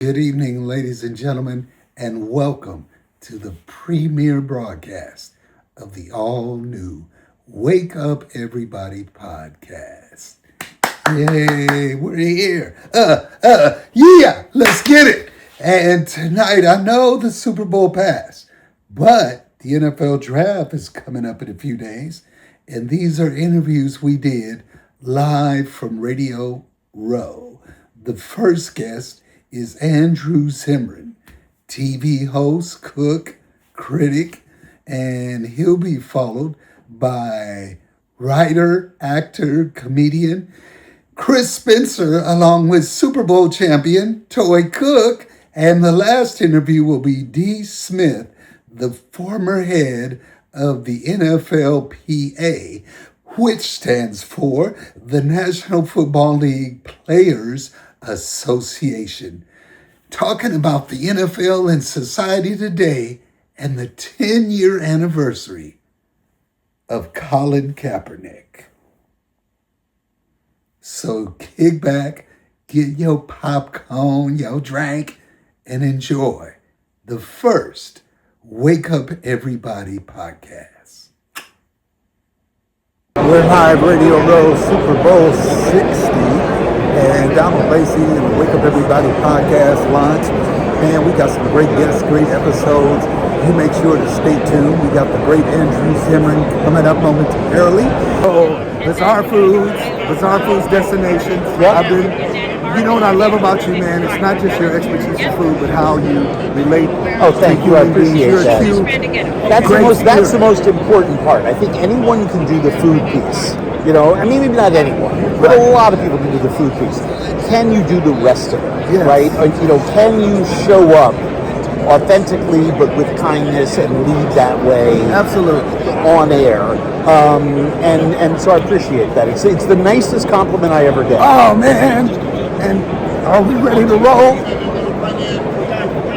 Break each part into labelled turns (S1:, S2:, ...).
S1: Good evening, ladies and gentlemen, and welcome to the premiere broadcast of the all-new Wake Up Everybody podcast. Yay, we're here. Yeah, let's get it. And tonight, I know the Super Bowl passed, but the NFL draft is coming up in a few days, and these are interviews we did live from Radio Row. The first guest is Andrew Zimmern, TV host, cook, critic, and he'll be followed by writer, actor, comedian Chris Spencer, along with Super Bowl champion Toy Cook, and the last interview will be Dee Smith, the former head of the NFLPA, which stands for the National Football League Players Association, talking about the NFL and society today and the 10-year anniversary of Colin Kapernick. So kick back, get your popcorn, your drink, and enjoy the first Wake Up Everybody podcast.
S2: We're live Radio Row Super Bowl 60. And I'm with Lacy and the Wake Up Everybody podcast launch. Man, we got some great guests, great episodes. You make sure to stay tuned. We got the great Andrew Zimmern coming up momentarily. So, Bizarre Foods Destinations. You know what I love about you, man? It's not just your expertise in food, but how you relate.
S3: Oh, thank you. I appreciate that. That's the most important part. I think anyone can do the food piece. You know, I mean, maybe not anyone, but a lot of people can do the food piece. Can you do the rest of it, right? You know, can you show up authentically but with kindness and lead that way?
S2: Absolutely.
S3: On air. And so I appreciate that. It's the nicest compliment I ever get.
S2: Oh, man. And are we ready to roll?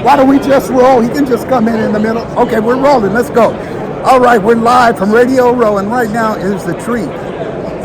S2: Why don't we just roll? He can just come in the middle. Okay, we're rolling. Let's go. All right, we're live from Radio Row, and right now is the treat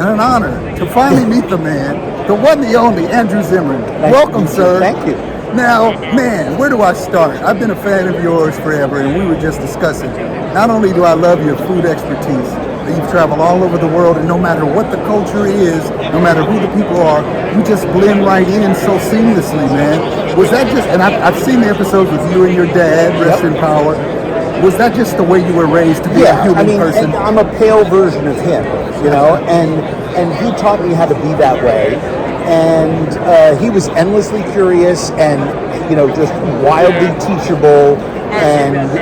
S2: and an honor to finally meet the man, the one, the only, Andrew Zimmern. Welcome, sir.
S3: Thank you.
S2: Now, man, where do I start? I've been a fan of yours forever, and we were just discussing. Not only do I love your food expertise, but you've traveled all over the world, and no matter what the culture is, no matter who the people are, you just blend right in so seamlessly, man. Was that just, and I've seen the episodes with you and your dad, rest in power. Was that just the way you were raised to be a human person?
S3: And I'm a pale version of him, you know, and he taught me how to be that way. And he was endlessly curious and, you know, just wildly teachable. And,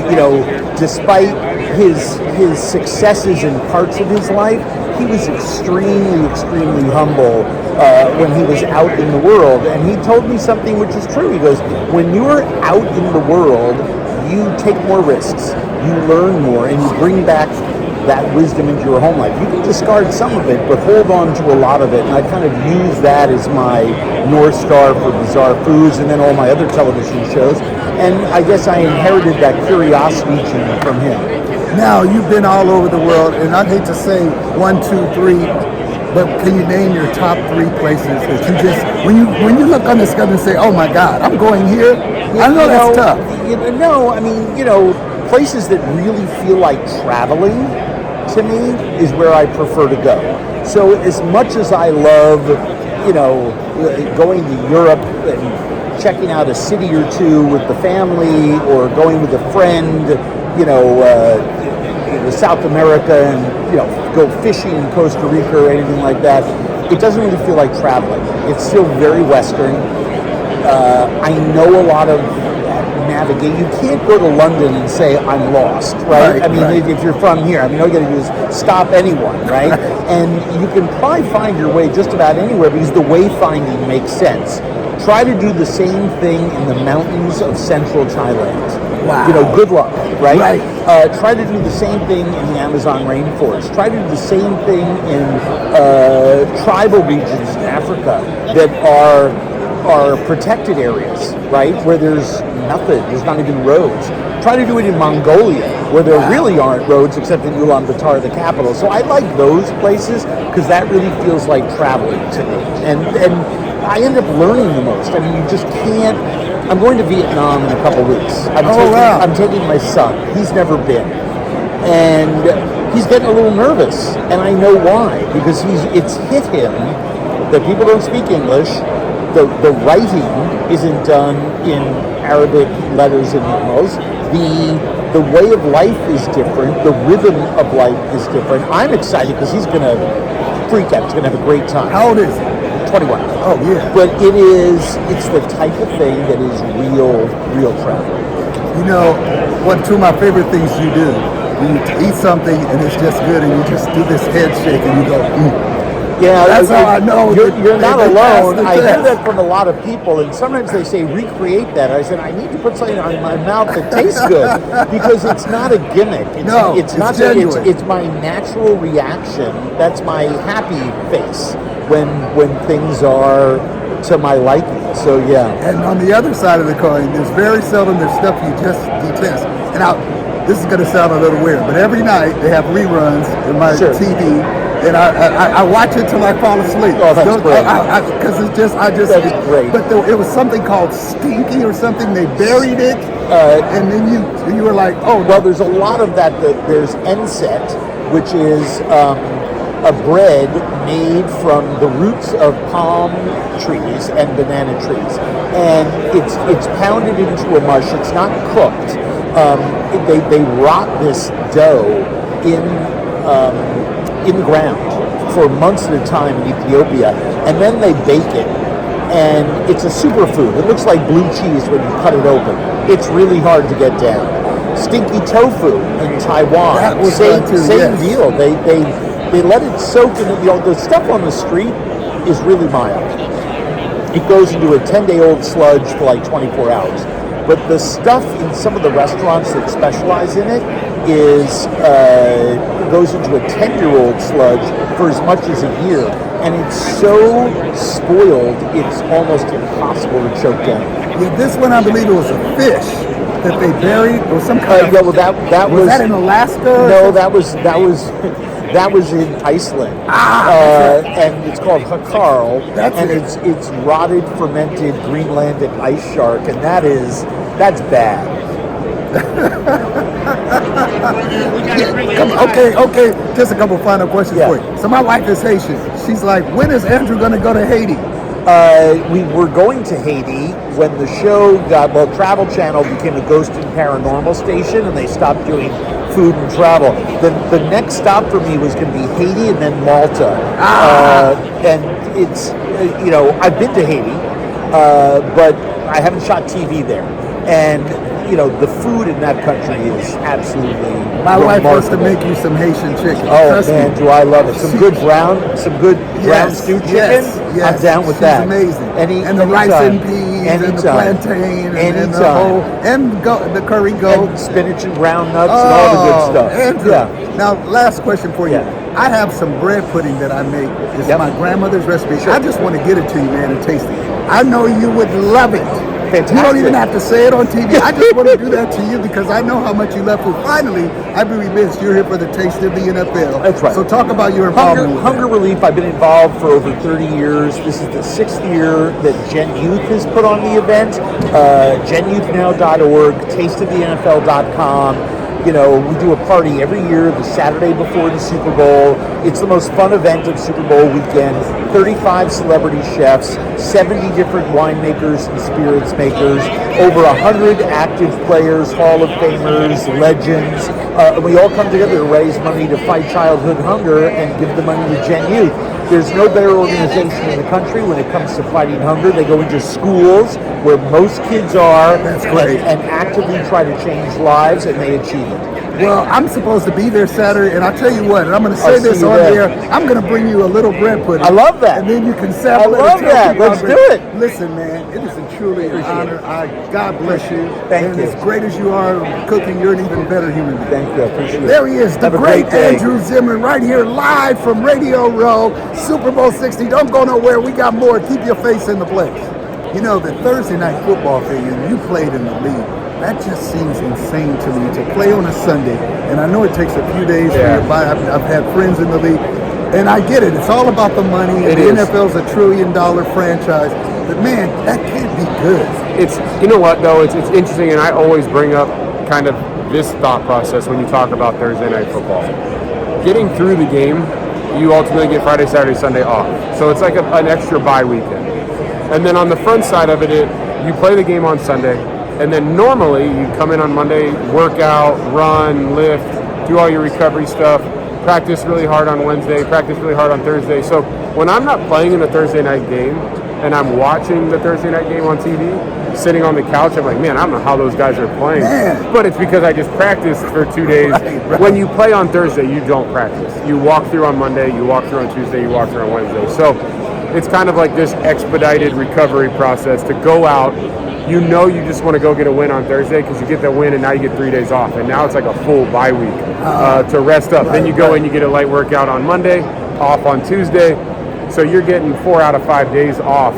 S3: you know, despite his successes in parts of his life, he was extremely humble when he was out in the world. And he told me something which is true. He goes, when you're out in the world, you take more risks, you learn more, and you bring back that wisdom into your home life. You can discard some of it, but hold on to a lot of it. And I kind of use that as my North Star for Bizarre Foods and then all my other television shows. And I guess I inherited that curiosity gene from him.
S2: Now, you've been all over the world, and I'd hate to say 1, 2, 3, but can you name your top 3 places that you just, when you look on the sky and say, oh my God, I'm going here? I know that's tough.
S3: No, I mean, you know, places that really feel like traveling to me is where I prefer to go. So as much as I love, you know, going to Europe and checking out a city or two with the family or going with a friend, you know, South America and, you know, go fishing in Costa Rica or anything like that, it doesn't really feel like traveling. It's still very Western. I know a lot of navigate. You can't go to London and say, I'm lost, right? I mean, if you're from here, I mean, all you gotta do is stop anyone, right? And you can probably find your way just about anywhere because the wayfinding makes sense. Try to do the same thing in the mountains of central Thailand.
S2: Wow.
S3: You know, good luck, right? Try to do the same thing in the Amazon rainforest. Try to do the same thing in tribal regions in Africa that are protected areas, right? Where there's nothing, there's not even roads. Try to do it in Mongolia, where there really aren't roads except in Ulaanbaatar, the capital. So I like those places because that really feels like traveling to me. And I end up learning the most. I mean, you just can't I'm going to Vietnam in a couple weeks. I'm taking my son. He's never been. And he's getting a little nervous. And I know why. Because it's hit him that people don't speak English. The writing isn't done in Arabic letters and numerals. The way of life is different. The rhythm of life is different. I'm excited because he's going to freak out. He's going to have a great time.
S2: How old is he?
S3: 21.
S2: Oh, yeah.
S3: But it's the type of thing that is real travel.
S2: You know, two of my favorite things you do, when you eat something and it's just good and you just do this head shake and you go,
S3: Yeah,
S2: that's how I know.
S3: You're not alone. I hear that from a lot of people, and sometimes they say, recreate that. I said, I need to put something on my mouth that tastes good, because it's not a gimmick. It's not
S2: genuine.
S3: It's my natural reaction. That's my happy face when things are to my liking. So, yeah.
S2: And on the other side of the coin, there's very seldom there's stuff you just detest. And this is going to sound a little weird, but every night they have reruns in my TV. And I watch it till I fall asleep.
S3: Oh, that's great.
S2: Because
S3: That's great.
S2: But it was something called Stinky or something. They buried it, and then you were like, oh.
S3: Well, there's a lot of that. There's Enset, which is a bread made from the roots of palm trees and banana trees, and it's pounded into a mush. It's not cooked. They rot this dough in the ground for months at a time in Ethiopia, and then they bake it, and it's a superfood. It looks like blue cheese when you cut it open. It's really hard to get down. Stinky tofu in Taiwan, same deal. They let it soak in. The stuff on the street is really mild. It goes into a 10-day-old sludge for like 24 hours. But the stuff in some of the restaurants that specialize in it goes into a 10-year-old sludge for as much as a year, and it's so spoiled it's almost impossible to choke down.
S2: Yeah, this one I believe it was a fish that they buried, or some kind of.
S3: Yeah, well, that was
S2: that in Alaska?
S3: No, that was in Iceland. And it's called Hakarl, it's rotted, fermented Greenlandic ice shark, and that's bad.
S2: Okay. Just a couple final questions for you. So my wife is Haitian. She's like, when is Andrew going to go to Haiti?
S3: We were going to Haiti when the show Travel Channel became a ghost and paranormal station, and they stopped doing food and travel. The next stop for me was going to be Haiti and then Malta. And it's, I've been to Haiti, but I haven't shot TV there. And the food in that country is absolutely
S2: My
S3: remarkable.
S2: wife wants to make you some Haitian chicken.
S3: Oh man, do I love it! Some good brown stew chicken.
S2: Yes.
S3: I'm down with
S2: She's
S3: that.
S2: amazing.
S3: And
S2: the rice and peas and the plantain and the curry goat
S3: and spinach and ground nuts and all the good stuff.
S2: Andrew, now last question for you. I have some bread pudding that I make. It's my grandmother's recipe. I just want to get it to you, man, and taste it. I know you would love it.
S3: Fantastic.
S2: You don't even have to say it on TV. I just want to do that to you because I know how much you love food. Finally, I'd be remiss. You're here for the Taste of the NFL.
S3: That's right.
S2: So talk about your involvement with
S3: Hunger Relief. I've been involved for over 30 years. This is the 6th year that Gen Youth has put on the event. GenYouthNow.org, TasteOfTheNFL.com. We do a party every year, the Saturday before the Super Bowl. It's the most fun event of Super Bowl weekend. 35 celebrity chefs, 70 different winemakers and spirits makers, over 100 active players, Hall of Famers, legends. We all come together to raise money to fight childhood hunger and give the money to Gen Youth. There's no better organization in the country when it comes to fighting hunger. They go into schools where most kids are.
S2: That's great.
S3: And actively try to change lives, and they achieve it.
S2: Well, I'm supposed to be there Saturday, and I'll tell you what, and I'm going to say this on there. I'm going to bring you a little bread pudding.
S3: I love that.
S2: And then you can sample it.
S3: I love that. Let's do it.
S2: Listen, man, it is truly an honor. God bless you.
S3: Thank you.
S2: And as great as you are cooking, you're an even better human being.
S3: Thank you. I appreciate it.
S2: There he is, the great Andrew Zimmern, right here live from Radio Row, Super Bowl 60. Don't go nowhere. We got more. Keep your face in the place. The Thursday night football thing, and you played in the league. That just seems insane to me to play on a Sunday. And I know it takes a few days for you to buy. I've had friends in the league. And I get it. It's all about the money. The NFL's $1 trillion franchise. But man, that can't be good.
S4: It's, you know what though, it's interesting, and I always bring up kind of this thought process when you talk about Thursday night football. Getting through the game, you ultimately get Friday, Saturday, Sunday off. So it's like an extra bye weekend. And then on the front side of it, you play the game on Sunday, and then normally you come in on Monday, work out, run, lift, do all your recovery stuff, practice really hard on Wednesday, practice really hard on Thursday. So when I'm not playing in the Thursday night game and I'm watching the Thursday night game on TV, sitting on the couch, I'm like, man, I don't know how those guys are playing.
S2: Man.
S4: But it's because I just practiced for 2 days.
S2: Right.
S4: When you play on Thursday, you don't practice. You walk through on Monday, you walk through on Tuesday, you walk through on Wednesday. So it's kind of like this expedited recovery process to go out. You know you just want to go get a win on Thursday because you get the win and now you get 3 days off. And now it's like a full bye week to rest up. Then you go and you get a light workout on Monday, off on Tuesday. So you're getting 4 out of 5 days off.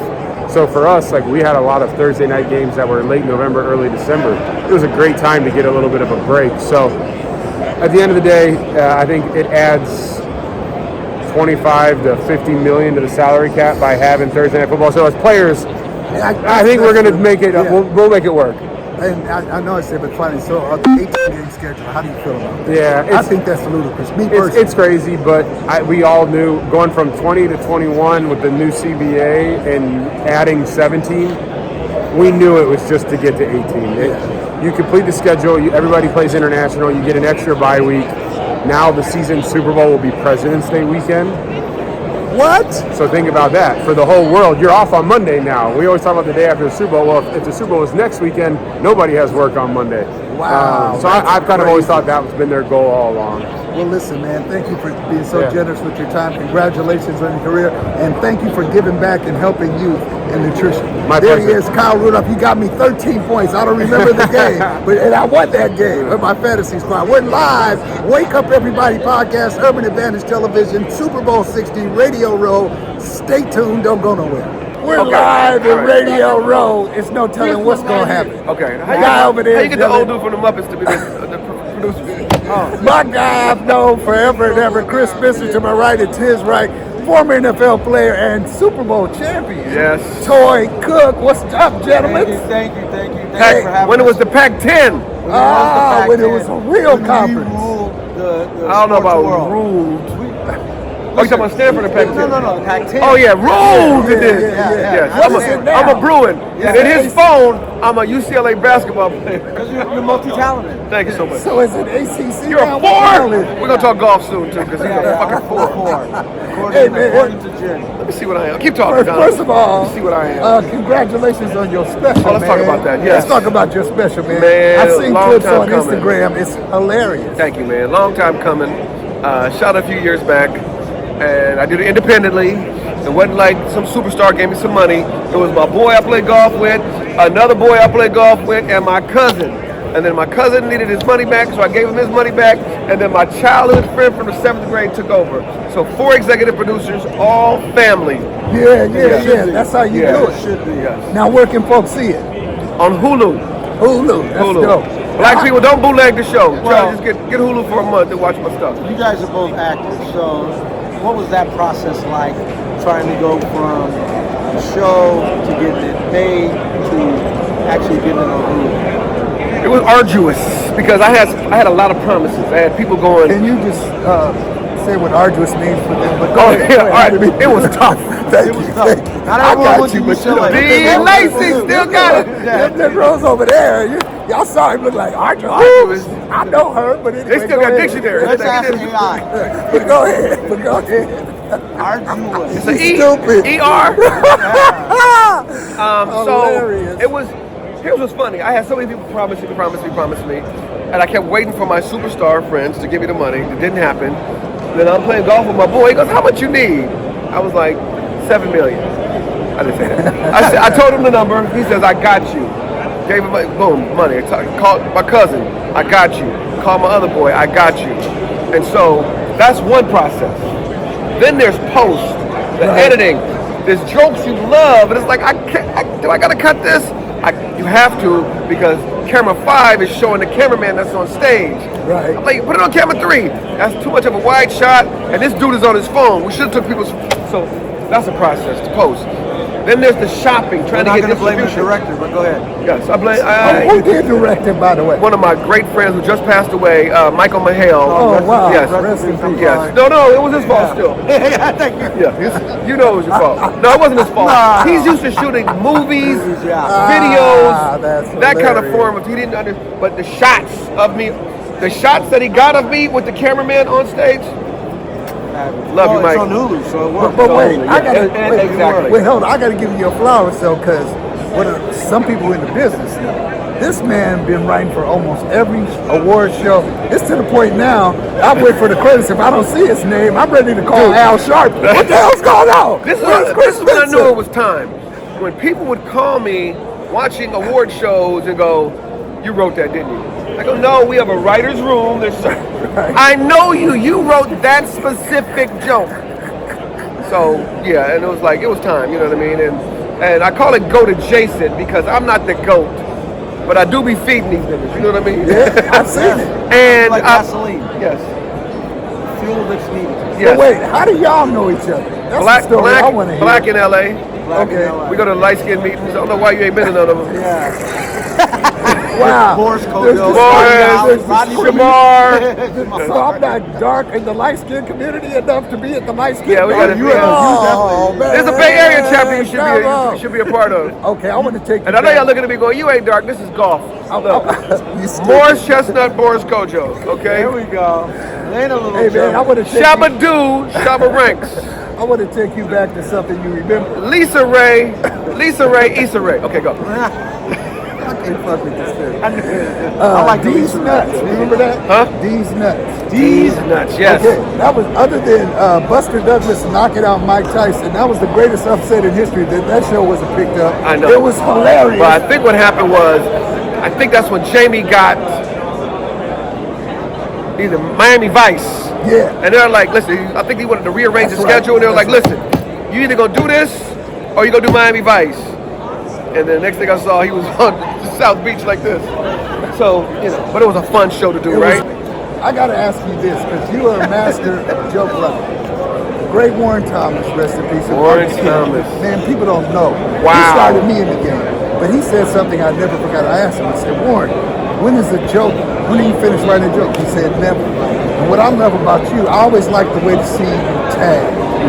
S4: So for us, like, we had a lot of Thursday night games that were late November, early December. It was a great time to get a little bit of a break. So at the end of the day, I think it adds 25 to 50 million to the salary cap by having Thursday night football. So as players, I think we're going to make it.
S2: Yeah.
S4: We'll make it work.
S2: And I know I said, but finally, so the 18-game schedule, how do you feel about that?
S4: Yeah,
S2: I think that's ludicrous. Me personally.
S4: It's crazy, but we all knew going from 20 to 21 with the new CBA and adding 17, we knew it was just to get to 18. You complete the schedule, everybody plays international, you get an extra bye week. Now the season Super Bowl will be President's Day weekend.
S2: What?
S4: So think about that. For the whole world, you're off on Monday now. We always talk about the day after the Super Bowl. Well, if the Super Bowl is next weekend, nobody has work on Monday.
S2: Wow.
S4: So I've kind of always thought that's been their goal all along.
S2: Well, listen, man, thank you for being so
S4: Yeah.
S2: generous with your time. Congratulations on your career. And thank you for giving back and helping youth and nutrition.
S4: My
S2: there
S4: pleasure.
S2: he is, Kyle Rudolph. He got me 13 points. I don't remember the game, and I won that game with my fantasy squad. We're live. Wake Up Everybody podcast, Urban Advantage Television, Super Bowl 60, Radio Row. Stay tuned. Don't go nowhere. We're live in Radio Row. It's no telling what's going to happen.
S5: Okay.
S2: The guy over there.
S5: How you get the
S2: yelling.
S5: old dude from the Muppets to be the producer?
S2: My guy I've known forever and ever, Chris Spencer to my right, it's his right, former NFL player and Super Bowl champion.
S5: Yes.
S2: Toy Cook, what's up, gentlemen?
S6: Thank you. Thanks for having
S5: When it was
S6: us.
S5: the Pac-10.
S2: When it was a real conference.
S6: Ruled the
S5: I don't know
S6: sports
S5: about
S6: world.
S5: ruled. Oh, you talking about Stanford or Pac-10?
S6: No, the Pac-10.
S5: Oh yeah, ruled it did.
S2: Yeah.
S5: Yes.
S2: What is it now?
S5: I'm a Bruin.
S6: Yeah.
S5: And in his phone, I'm a UCLA basketball player.
S6: Because you're multi-talented.
S5: Thank you so much.
S2: So is it ACC
S5: You're
S2: now?
S5: a
S2: What the hell
S5: four?
S2: is it?
S5: We're going to talk golf soon too, because he's a fucking four.
S2: Hey, man.
S6: According to Jen.
S5: Let me see what I am. Keep talking, John.
S2: First of all,
S5: Let me see what I am.
S2: congratulations on your special,
S5: Oh, let's talk
S2: man.
S5: about that, yes.
S2: Let's talk about your special, man.
S5: Man,
S2: I've seen
S5: long
S2: clips
S5: time
S2: on
S5: coming.
S2: Instagram. It's hilarious.
S5: Thank you, man. Long time coming. Shot a few years back, and I did it independently. It wasn't like some superstar gave me some money. It was my boy I played golf with, another boy I played golf with, and my cousin. And then my cousin needed his money back, so I gave him his money back. And then my childhood friend from the 7th grade took over. So 4 executive producers, all family.
S2: Yeah. That's how you
S5: Yeah.
S2: do it.
S5: Should be, yes.
S2: Now, where can folks see it?
S5: On Hulu.
S2: Hulu. That's
S5: Hulu.
S2: dope.
S5: Black people don't bootleg the show. Try
S6: Well-
S5: to just get Hulu for a month to watch my stuff.
S6: You guys are both actors, so what was that process like, trying to go from the show to getting it made to actually getting it on Hulu?
S5: It was arduous because I had a lot of promises. I had people going.
S2: Can you just say what arduous means for them? But go
S5: Oh
S2: ahead.
S5: yeah,
S2: Go
S5: all
S2: ahead.
S5: right. It was tough.
S2: Thank you.
S6: tough.
S2: Thank you.
S6: Not
S2: I
S6: everyone
S2: got
S6: wants
S2: you,
S6: to
S2: but
S6: be
S2: you know,
S6: silly.
S5: The Lacy still got it.
S2: Them girls over there, y'all saw him look like arduous.
S5: Arduous.
S2: I know her, but anyway,
S5: They still
S2: go
S5: got
S2: ahead.
S5: dictionaries.
S6: Let's
S5: They
S6: ask
S5: did-
S6: AI.
S2: But go ahead.
S6: Arduous.
S5: It's an E.
S2: Stupid.
S5: ER.
S2: Hilarious.
S5: So it was. Here's what's funny. I had so many people promise me, and I kept waiting for my superstar friends to give me the money. It didn't happen. Then I'm playing golf with my boy. He goes, "How much you need?" I was like, $7 million. I didn't say that. I told him the number. He says, "I got you." Gave him boom money. Called my cousin. I got you. Called my other boy. I got you. And so that's one process. Then there's post, the editing. There's jokes you love, and it's like do I gotta cut this? You have to, because camera 5 is showing the cameraman that's on stage.
S2: Right.
S5: I'm like, put it on camera 3. That's too much of a wide shot, and this dude is on his phone. We should have took people's. So that's a process to post. Then there's the shopping, trying
S6: I'm
S5: to
S6: not
S5: get
S6: going to blame the
S5: distribution.
S6: director, but go ahead.
S5: Yes, I blame.
S2: Who did direct it, by the way?
S5: One of my great friends who just passed away, Michael Mahale.
S2: Oh, wow.
S5: Yes.
S2: Rest in peace.
S5: Yes. No, it was his fault still.
S6: Yeah, thank you.
S5: Yeah. You know it was your fault. No, it wasn't his fault.
S6: Nah.
S5: He's used to shooting movies,
S6: Yeah.
S5: videos,
S2: that's
S5: that kind of
S2: hilarious.
S5: form. If he didn't understand, but the shots of me, the shots that he got of me with the cameraman on stage. Love you, Mike.
S6: It's on Hulu, so it works.
S2: But wait,
S5: Totally,
S2: I
S5: yeah.
S2: gotta wait,
S5: Exactly.
S2: wait, hold on. I gotta give you your flowers though, because some people in the business know. This man been writing for almost every award show. It's to the point now, I wait for the credits. If I don't see his name, I'm ready to call Al Sharp. What the hell's going on?
S5: This
S2: Where's
S5: is
S2: Chris
S5: when I knew
S2: Spencer?
S5: it was time. When people would call me watching award shows and go, "You wrote that, didn't you?" I go, "No, we have a writer's room. There's I know you. You wrote that specific joke." So yeah, and it was time. You know what I mean? And I call it goat adjacent because I'm not the goat, but I do be feeding these niggas. You know what I mean?
S2: Yeah, I've seen it.
S5: And
S6: like gasoline.
S5: Yes.
S6: Fuel that's needed.
S5: Yes.
S2: But wait, how do y'all know each other? That's
S5: Black,
S2: the story I want to hear.
S5: black in LA.
S2: Okay.
S5: We go to light skin meetings. I don't know why you ain't been to none of them.
S2: Wow.
S6: Boris
S2: There's
S6: Kojo.
S2: this-
S5: Boris,
S2: there's this-
S5: Shamar.
S2: So I'm not dark in the light skin community enough to be at the light skin.
S5: Yeah, we gotta-
S2: you
S5: we gotta-
S2: oh, man.
S5: There's a Bay Area chapter you
S2: Come
S5: should be a part of.
S2: on. Okay, I want to take you
S5: And I know
S2: back.
S5: y'all looking at me going, "You ain't dark. This is golf."
S2: You stupid.
S5: Morris Chestnut, Boris Kojo. Okay.
S6: There we go. It ain't a little
S2: Hey man, I
S6: joke.
S2: want to take
S5: Shabba Do, Shabba Ranks.
S2: I want to take you back to something you remember.
S5: Lisa Ray, Issa Rae. Okay, go.
S2: I can't fuck with this thing.
S6: I like the
S2: D's
S6: Lisa
S2: nuts.
S6: Ray.
S2: Remember that?
S5: Huh?
S2: D's nuts.
S5: These nuts, yes.
S2: Okay, that was other than Buster Douglas knocking out Mike Tyson. That was the greatest upset in history. That show wasn't picked up.
S5: I know.
S2: It was hilarious.
S5: But I think what happened was, I think that's when Jamie got either Miami Vice.
S2: Yeah.
S5: And they're like, listen, I think he wanted to rearrange
S2: That's
S5: the
S2: right.
S5: schedule. And they were like,
S2: That's
S5: listen, you either gonna do this or you gonna do Miami Vice. And then the next thing I saw, he was on South Beach like this. So, but it was a fun show to do, right?
S2: I gotta ask you this, because you are a master of joke writing. Great Warren Thomas, rest in peace.
S5: Warren Thomas.
S2: Man, people don't know.
S5: Wow.
S2: He started me in the game. But he said something I never forgot. I asked him, I said, "Warren, when is a joke, when do you finish writing a joke?" He said, "Never." And what I love about you, I always like the way to see you tag.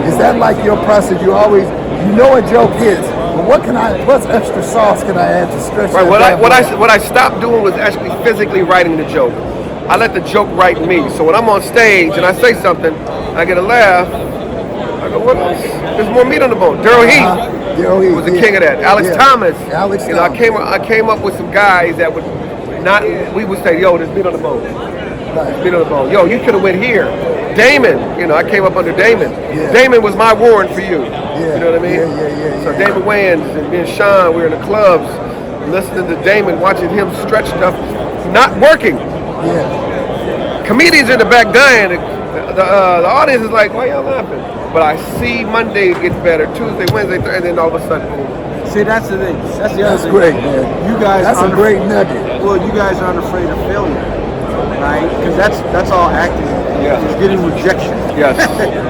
S2: Is that like your process? You always, a joke hits, but what's extra sauce can I add to stretch
S5: Right.
S2: that?
S5: What I stopped doing was actually physically writing the joke. I let the joke write me. So when I'm on stage and I say something, I get a laugh. I go, what else? There's more meat on the bone. Daryl Heath was the king of that. Alex Thomas.
S2: Alex
S5: You know,
S2: Thomas.
S5: I came up with some guys that would not. We would say, "Yo, there's meat on the bone. There's meat on the bone. Yo, you could have went here." Damon. I came up under Damon.
S2: Yeah.
S5: Damon was my Warren for you.
S2: Yeah.
S5: You know what I mean?
S2: Yeah.
S5: So Damon Wayans and me and Sean, we were in the clubs, listening to Damon, watching him stretch stuff, not working.
S2: Yeah.
S5: Comedians in the back dying. The audience is like, "Why y'all laughing?" But I see Monday gets better, Tuesday, Wednesday, Thursday, and then all of a sudden, boom.
S6: See, that's the thing. That's the other
S2: That's
S6: thing.
S2: great, man.
S6: You guys
S2: That's a
S6: aren't
S2: great nugget.
S6: Well, you guys aren't afraid of failure, right? Because that's all acting.
S5: Yeah.
S6: It's getting rejection.
S5: Yes.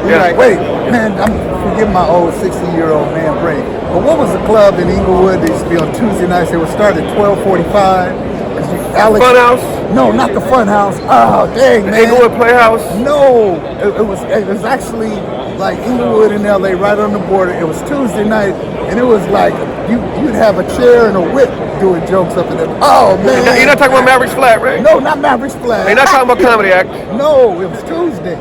S6: You're
S5: Yeah.
S6: like,
S2: Wait, man, I'm forgetting my old 60-year-old man brain. But what was the club in Inglewood? They used to be on Tuesday nights. They would start at 12:45. Alex,
S5: Funhouse?
S2: No, not the Funhouse. Oh, dang, man.
S5: Inglewood Playhouse?
S2: No, it was actually like Inglewood in LA, right on the border. It was Tuesday night, and it was like you'd have a chair and a whip doing jokes up in there. Oh man,
S5: You're not talking about Mavericks Flat, right?
S2: No, not Mavericks Flag.
S5: You're not talking about Comedy Act.
S2: No, it was Tuesdays.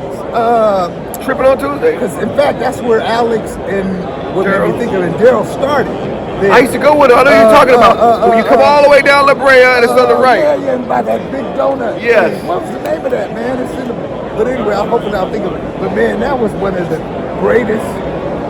S5: Tripping on Tuesday?
S2: Because in fact, that's where Alex and what made
S5: Daryl.
S2: me think of it, Daryl started. There.
S5: I used to go with it. I know you're talking about when you come all the way down La Brea and it's on the right.
S2: Yeah, by that big donut.
S5: Yes.
S2: Hey, what was the name of that, man? It's in the. But anyway, I'm hoping I'll think of it. But man, that was one of the greatest.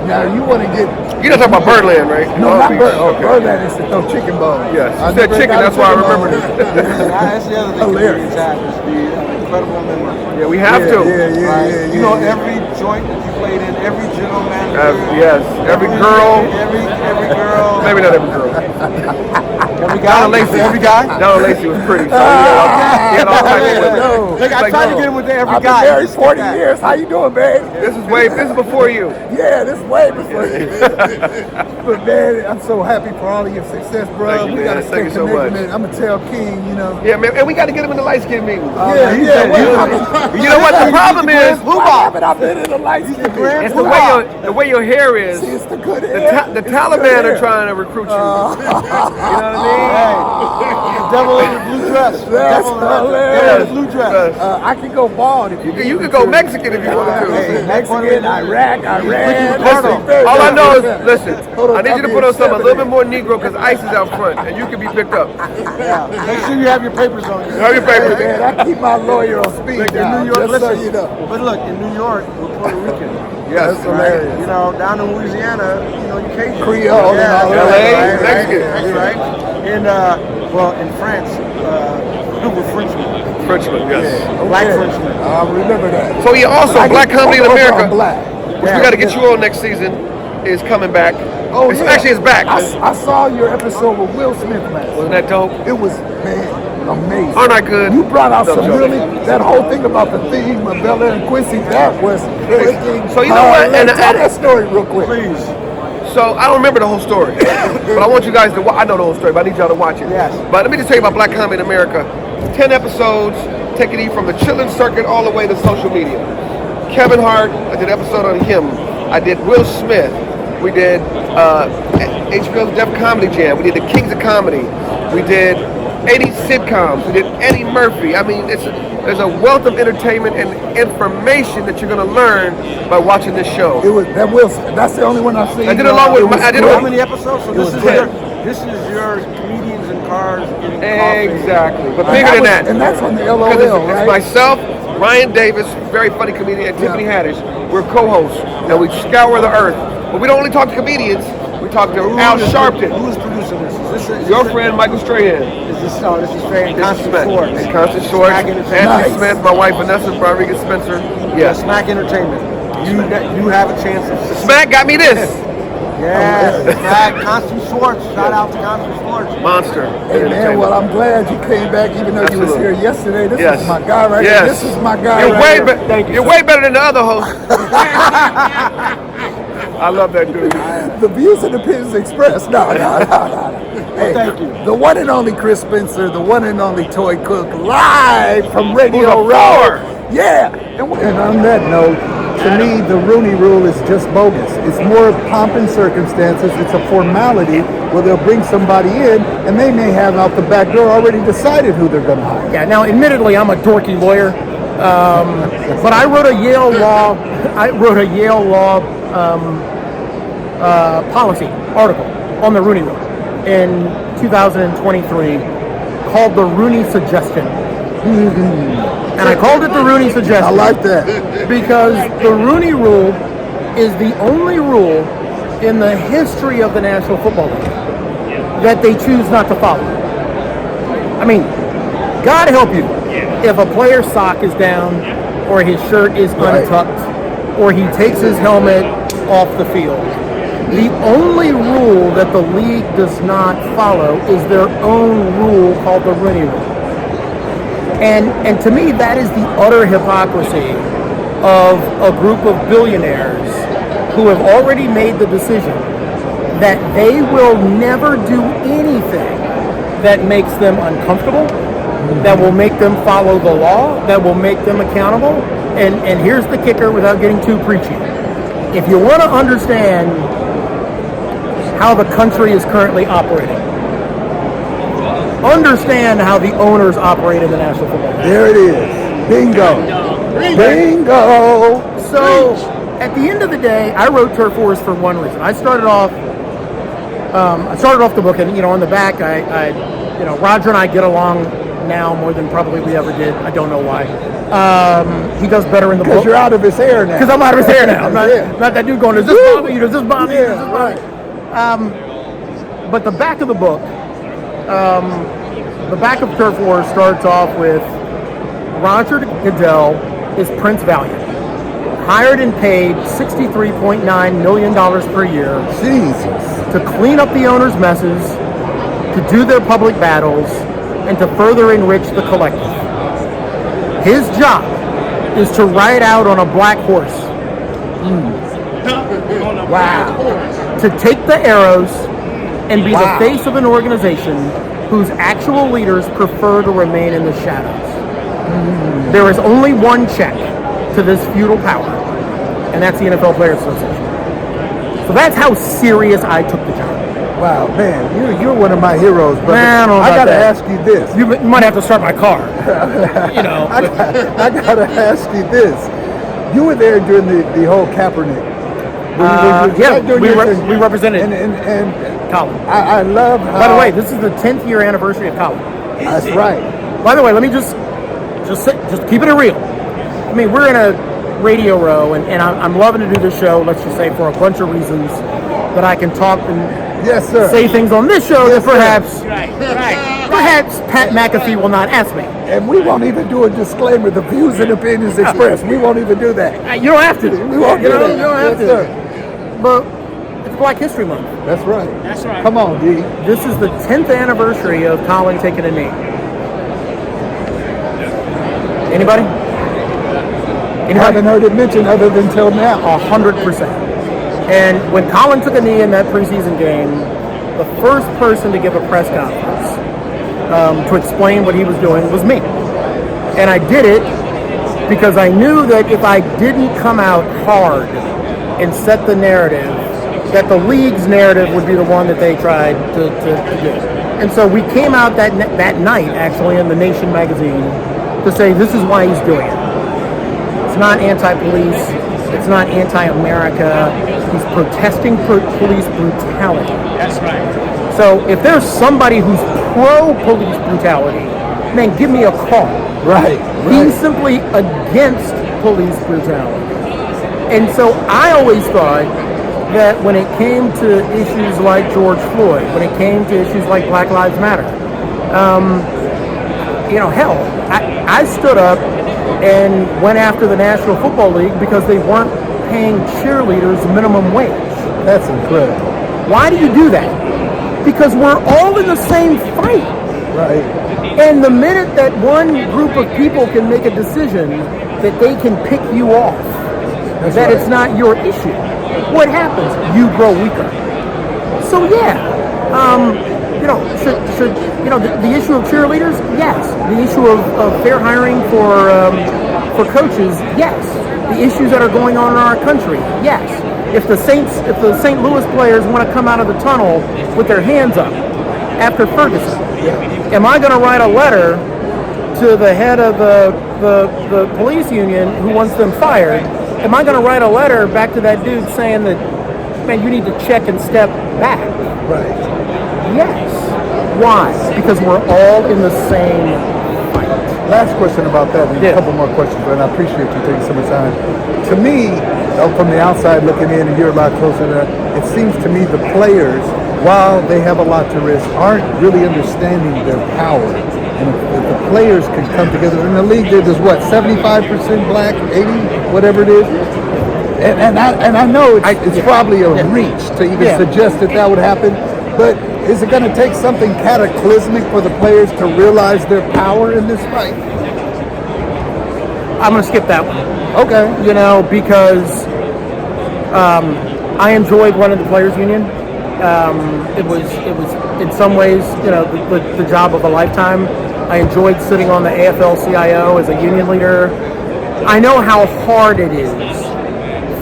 S2: Now you want to get.
S5: You're not talking about Birdland, right?
S2: No,
S5: Long
S2: not
S5: Beach.
S2: Bird. Oh,
S5: Okay.
S2: Birdland is to throw chicken bones.
S5: Yes. You
S2: I
S5: said
S2: never
S5: chicken,
S2: got a
S5: that's why I
S2: chicken
S5: remembered
S2: bone.
S6: that's the other thing
S2: Hilarious.
S6: comedians have is incredible memory.
S5: Yeah, we have to.
S6: Right? You know every joint that you played in, every general manager.
S5: Yes, every girl.
S6: Every girl.
S5: Maybe not every girl.
S6: Every guy. Every guy.
S5: Donald Lacy was pretty. So he had all kinds of women.
S6: Look, I tried to get him with every
S2: I've
S6: guy.
S2: been married 40 years. How you doing, babe?
S5: This is before you.
S2: Yeah, this is way before you. But man, I'm so happy for all of your success, bro.
S5: Thank you,
S2: We
S5: man.
S2: gotta
S5: Thank you
S2: stay
S5: so
S2: connected,
S5: much.
S2: man. I'm gonna tell King, you know.
S5: Yeah, man, and we got to get him in the light skin meeting.
S2: You
S5: know what the problem is?
S2: Why haven't I been in the light skin?
S5: It's the way your hair is.
S2: See, it's the good hair.
S5: The Taliban are trying to recruit you. You know what I
S6: The devil in the blue dress. The
S2: That's
S6: devil in the
S2: hilarious.
S6: blue dress.
S2: I can go bald if you
S5: mean? You could go Mexican if you want to.
S6: Hey,
S2: Mexican, Iraq, Iran.
S5: Listen, all I know is, listen,
S2: Hold on,
S5: I need you to put on something a little bit more Negro because ICE is out front and you can be picked up.
S6: Yeah. Make sure you have your papers on you.
S5: Have your papers.
S2: Man, I keep my lawyer on speed
S6: Look, in
S2: dial,
S6: New York,
S2: just so
S6: listen,
S2: you know.
S6: but look, in New York, we're Puerto Rican.
S5: Yes,
S2: That's hilarious.
S6: You know, down in Louisiana, you know, you Cajun.
S2: Creole and all that.
S5: LA, Mexican.
S6: That's right. And, well, in France, we're Frenchmen.
S5: Frenchman, yes.
S6: Black Frenchmen.
S2: I remember that.
S5: So yeah, also Black Comedy in America,
S2: Black.
S5: which we got to get you on next season, is coming back.
S2: Oh,
S5: it's
S2: yeah.
S5: actually it's back.
S2: I saw your episode with Will Smith last.
S5: Wasn't that dope?
S2: It was, man, amazing.
S5: Aren't I good?
S2: You brought out
S5: Love
S2: some
S5: Joe.
S2: really, that whole thing about the theme of Bel Air and Quincy, that was freaking
S5: So you know what?
S2: hilarious.
S5: And
S2: Tell that story real quick.
S6: Please.
S5: So I don't remember the whole story, but I want you guys to. I know the whole story, but I need y'all to watch it.
S6: Yes.
S5: But let me just tell you about Black Comedy in America. 10 episodes, taking you from the chilling circuit all the way to social media. Kevin Hart, I did an episode on him. I did Will Smith. We did HBO's Def Comedy Jam. We did the Kings of Comedy. We did 80 sitcoms. We did Eddie Murphy. I mean, there's a wealth of entertainment and information that you're going to learn by watching this show.
S2: It was that Will Smith. That's the only one I've seen.
S5: I did it along with I did it
S6: How
S5: with
S6: many episodes? So this is your comedians in cars getting coffee.
S5: exactly, but bigger than that.
S2: And that's on the
S5: Because
S2: LOL,
S5: it's
S2: right?
S5: myself, Ryan Davis, very funny comedian, and Tiffany Haddish. We're co-hosts, and we scour the earth. But we don't only talk to comedians. We talk to Al Sharpton,
S6: Who is producing this? Is this
S5: your friend Michael Strahan.
S6: Is this fair?
S5: This is
S6: Constant
S5: Smack.
S6: Schwartz.
S5: And Constant Schwartz,
S6: Smack
S5: Anthony
S6: Entertainment.
S5: Smith, my wife Vanessa Rodriguez Spencer. Yes.
S6: Smack Entertainment. You have a chance of
S5: Smack got me this.
S6: Yeah, Smack, Constant Schwartz. Shout out to Constant Schwartz.
S5: Monster.
S2: Hey man, well I'm glad you came back even though you was here yesterday. This
S5: Yes.
S2: is my guy right
S5: Yes.
S2: here. This is my guy
S5: You're
S2: right
S5: way
S2: here.
S5: you're way better than the other host. I love that dude.
S2: The views and opinions expressed. No. Hey,
S6: thank you.
S2: The one and only Chris Spencer, the one and only Toy Cook, live from Radio
S5: Who's a
S2: Row.
S5: four?
S2: Yeah. And on that note, to me, the Rooney Rule is just bogus. It's more pomp and circumstances. It's a formality where they'll bring somebody in, and they may have out the back door already decided who they're going to hire.
S7: Yeah. Now, admittedly, I'm a dorky lawyer, but I wrote a Yale Law policy article on the Rooney Rule in 2023 called the Rooney Suggestion. And I called it the Rooney Suggestion.
S2: I like that.
S7: Because the Rooney Rule is the only rule in the history of the National Football League that they choose not to follow. I mean, God help you if a player's sock is down or his shirt is untucked or he takes his helmet off the field. The only rule that the league does not follow is their own rule called the Rooney Rule. And to me, that is the utter hypocrisy of a group of billionaires who have already made the decision that they will never do anything that makes them uncomfortable, that will make them follow the law, that will make them accountable. And here's the kicker without getting too preachy. If you want to understand how the country is currently operating, understand how the owners operate in the National Football League.
S2: There it is. Bingo. Bingo.
S7: So, at the end of the day, I wrote Turf Wars for one reason. I started off the book, and on the back, Roger and I get along now more than probably we ever did. I don't know why. He does better in the book.
S2: Because you're out of his hair now.
S7: Because I'm out of his hair now. I'm not that dude going, does this bother you? Does this bother you? Does this bother you? But the back of the book, the back of Turf Wars starts off with Roger Goodell is Prince Valiant, hired and paid $63.9 million per year
S2: Jesus.
S7: to clean up the owners' messes, to do their public battles, and to further enrich the collective. His job is to ride out on a black horse.
S2: Wow.
S7: To take the arrows and be the face of an organization whose actual leaders prefer to remain in the shadows. There is only one check to this feudal power, and that's the NFL Players Association. So that's how serious I took the job.
S2: Wow, man, you're one of my heroes, brother.
S7: Man,
S2: I gotta
S7: that.
S2: ask you this.
S7: You might have to start my car.
S2: I gotta ask you this. You were there during the whole Kaepernick.
S7: We represented
S2: and
S7: Colin.
S2: I love how.
S7: By the way, this is the 10th year anniversary of Colin.
S2: That's right.
S7: By the way, let me just keep it real. I mean, we're in a radio row, and I'm loving to do this show. Let's just say for a bunch of reasons that I can talk and
S2: Yes, sir.
S7: say things on this show
S2: Yes,
S7: that perhaps Pat McAfee will not ask me.
S2: And we won't even do a disclaimer. The views and opinions expressed. We won't even do that.
S7: You don't have to.
S2: We won't do that.
S7: You don't have
S2: Yes,
S7: to.
S2: sir.
S7: But it's Black History Month.
S2: That's right. Come on, D.
S7: This is the 10th anniversary of Colin taking a knee. Anybody?
S2: I haven't heard it mentioned other than till now.
S7: 100%. And when Colin took a knee in that preseason game, the first person to give a press conference to explain what he was doing was me. And I did it because I knew that if I didn't come out hard and set the narrative, that the league's narrative would be the one that they tried to do. And so we came out that night, actually, in the Nation magazine to say this is why he's doing it. It's not anti-police. It's not anti-America. He's protesting police brutality.
S8: That's right.
S7: So if there's somebody who's pro-police brutality, man, give me a call.
S2: Right.
S7: He's simply against police brutality. And so I always thought that when it came to issues like George Floyd, when it came to issues like Black Lives Matter, hell, I stood up and went after the National Football League because they weren't paying cheerleaders minimum wage.
S2: That's incredible.
S7: Why do you do that? Because we're all in the same fight.
S2: Right.
S7: And the minute that one group of people can make a decision that they can pick you off, that it's not your issue, what happens? You grow weaker. So should the issue of cheerleaders? Yes. The issue of fair hiring for coaches? Yes. The issues that are going on in our country? Yes. If the St. Louis players want to come out of the tunnel with their hands up after Ferguson, am I going to write a letter to the head of the police union who wants them fired? Am I going to write a letter back to that dude saying that, man, you need to check and step back?
S2: Right.
S7: Yes. Why? Because we're all in the same fight.
S2: Last question about that, and a couple more questions, but I appreciate you taking so much time. To me, from the outside looking in, and you're a lot closer to that, it seems to me the players, while they have a lot to risk, aren't really understanding their power. And if the players can come together in the league, there's what, 75% black, 80, whatever it is. And I know it's probably a reach to even suggest that would happen, but is it going to take something cataclysmic for the players to realize their power in this fight?
S7: I'm going to skip that one.
S2: Okay.
S7: Because I enjoyed running the players union. It was in some ways, the job of a lifetime. I enjoyed sitting on the AFL-CIO as a union leader. I know how hard it is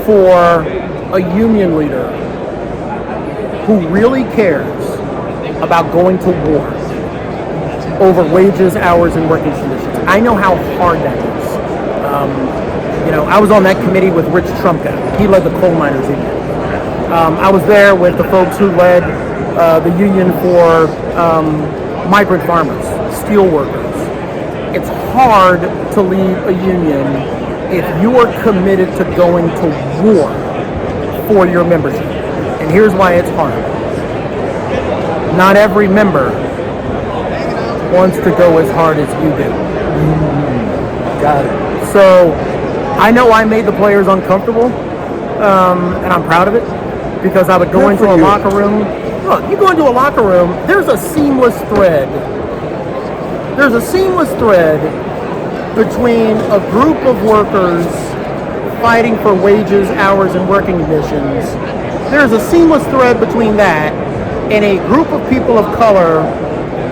S7: for a union leader who really cares about going to war over wages, hours, and working conditions. I know how hard that is. I was on that committee with Rich Trumka. He led the coal miners union. I was there with the folks who led the union for migrant farmers, steel workers. It's hard to lead a union if you are committed to going to war for your membership. And here's why it's hard. Not every member wants to go as hard as you do.
S2: Got it.
S7: So I know I made the players uncomfortable, and I'm proud of it, because I would go
S2: Good
S7: into
S2: for
S7: a
S2: you.
S7: locker room. Look, you go into a locker room, there's a seamless thread. There's a seamless thread between a group of workers fighting for wages, hours, and working conditions. There's a seamless thread between that and a group of people of color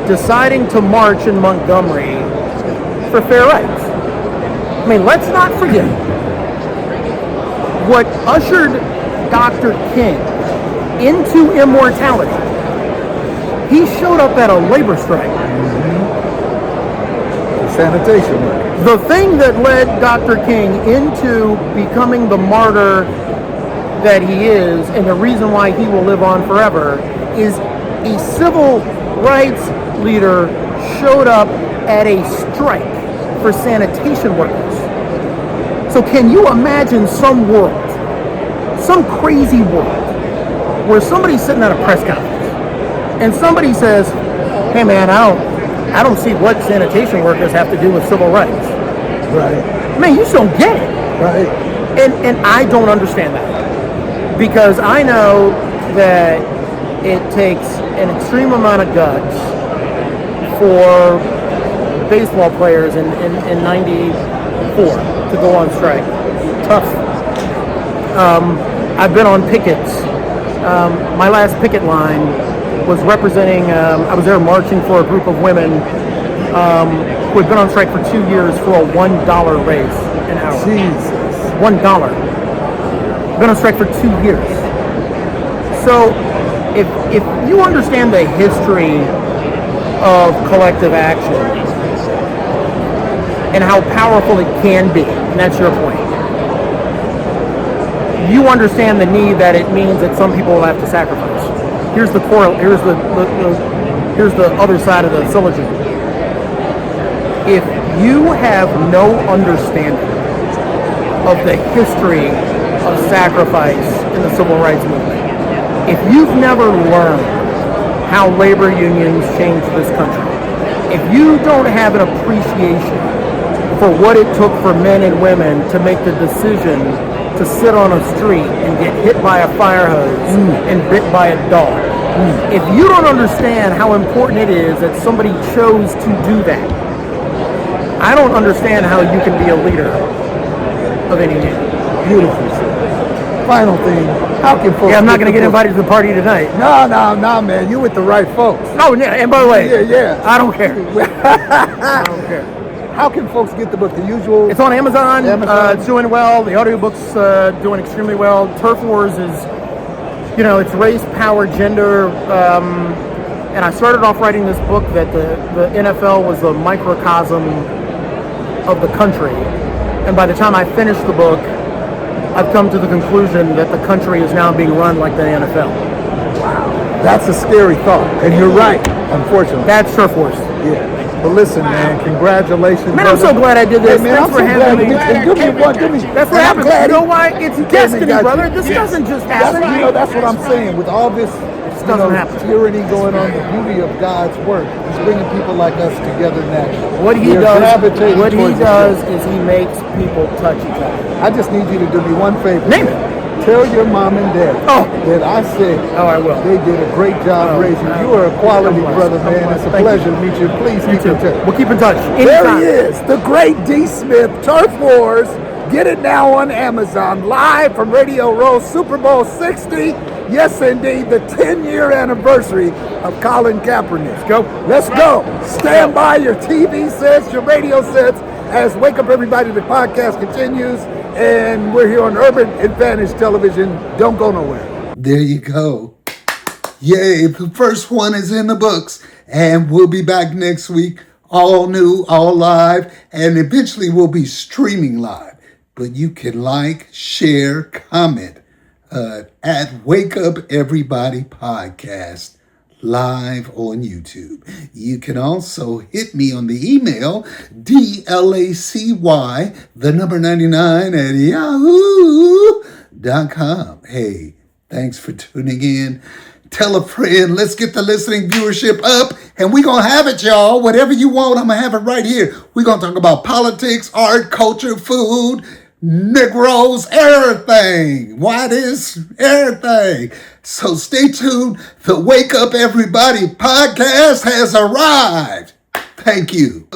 S7: deciding to march in Montgomery for fair rights. I mean, let's not forget what ushered Dr. King into immortality. He showed up at a labor strike.
S2: Sanitation work.
S7: The thing that led Dr. King into becoming the martyr that he is, and the reason why he will live on forever, is a civil rights leader showed up at a strike for sanitation workers. So can you imagine some world, some crazy world, where somebody's sitting at a press conference and somebody says, hey man, I don't see what sanitation workers have to do with civil rights.
S2: Right.
S7: Man, you just don't get it.
S2: Right.
S7: And I don't understand that, because I know that it takes an extreme amount of guts for baseball players in 94 to go on strike. Tough. I've been on pickets. My last picket line was representing, I was there marching for a group of women who had been on strike for 2 years for a $1 raise an hour.
S2: Jesus.
S7: $1. Been on strike for 2 years. So if you understand the history of collective action and how powerful it can be, and that's your point, you understand the need that it means that some people will have to sacrifice. Here's the other side of the syllogism. If you have no understanding of the history of sacrifice in the civil rights movement, if you've never learned how labor unions changed this country, if you don't have an appreciation for what it took for men and women to make the decision to sit on a street and get hit by a fire hose and bit by a dog, if you don't understand how important it is that somebody chose to do that, I don't understand how you can be a leader of any name.
S2: Beautiful, sir. Final thing, how can folks...
S7: Yeah, I'm not going to
S2: the
S7: get
S2: book?
S7: invited to the party tonight.
S2: No, man. You with the right folks.
S7: No, yeah, and by the way,
S2: Yeah.
S7: I don't care. I don't care.
S2: How can folks get the book? The usual...
S7: It's on Amazon.
S2: Amazon.
S7: It's doing well. The audiobook's doing extremely well. Turf Wars is, it's race, power, gender. And I started off writing this book that the NFL was a microcosm of the country. And by the time I finished the book, I've come to the conclusion that the country is now being run like the NFL.
S2: Wow. That's a scary thought. And you're right, unfortunately.
S7: That's Turf Wars.
S2: Yeah. But listen, man, congratulations.
S7: Man, I'm so glad I did this.
S2: Hey, man,
S7: Thanks
S2: I'm
S7: for
S2: so
S7: having
S2: glad
S7: me.
S2: Give me.
S7: That's what happens. You know why? It's destiny, brother. This doesn't just happen.
S2: That's what I'm saying. With all this
S7: doesn't happen.
S2: tyranny going on, the beauty of God's work is bringing people like us together naturally.
S7: What he
S2: We're gravitating
S7: does
S2: towards each other.
S7: is he makes people touch each other.
S2: I just need you to do me one favor.
S7: Name it.
S2: Tell your mom and dad
S7: Oh.
S2: that I said
S7: I will.
S2: they did a great job raising you. You are a quality brother, man. It's a
S7: Thank
S2: pleasure
S7: you.
S2: to meet you. Please
S7: You
S2: keep
S7: too.
S2: in touch.
S7: We'll keep in touch.
S2: There
S7: Anytime.
S2: he is, the great D. Smith, Turf Wars. Get it now on Amazon, live from Radio Row, Super Bowl 60. Yes, indeed, the 10-year anniversary of Colin Kapernick. Let's go. Stand by your TV sets, your radio sets, as Wake Up Everybody, the podcast continues. And we're here on Urban Advantage Television. Don't go nowhere.
S1: There you go. Yay, the first one is in the books. And we'll be back next week, all new, all live, and eventually we'll be streaming live. But you can like, share, comment at Wake Up Everybody Podcast live on YouTube. You can also hit me on the email, DLACY, the number 99 at yahoo.com. Hey, Thanks for tuning in. Tell a friend. Let's get the listening viewership up. And we're going to have it, y'all. Whatever you want, I'm going to have it right here. We're going to talk about politics, art, culture, food, Negroes, everything. Why this? Everything. So stay tuned. The Wake Up Everybody podcast has arrived. Thank you.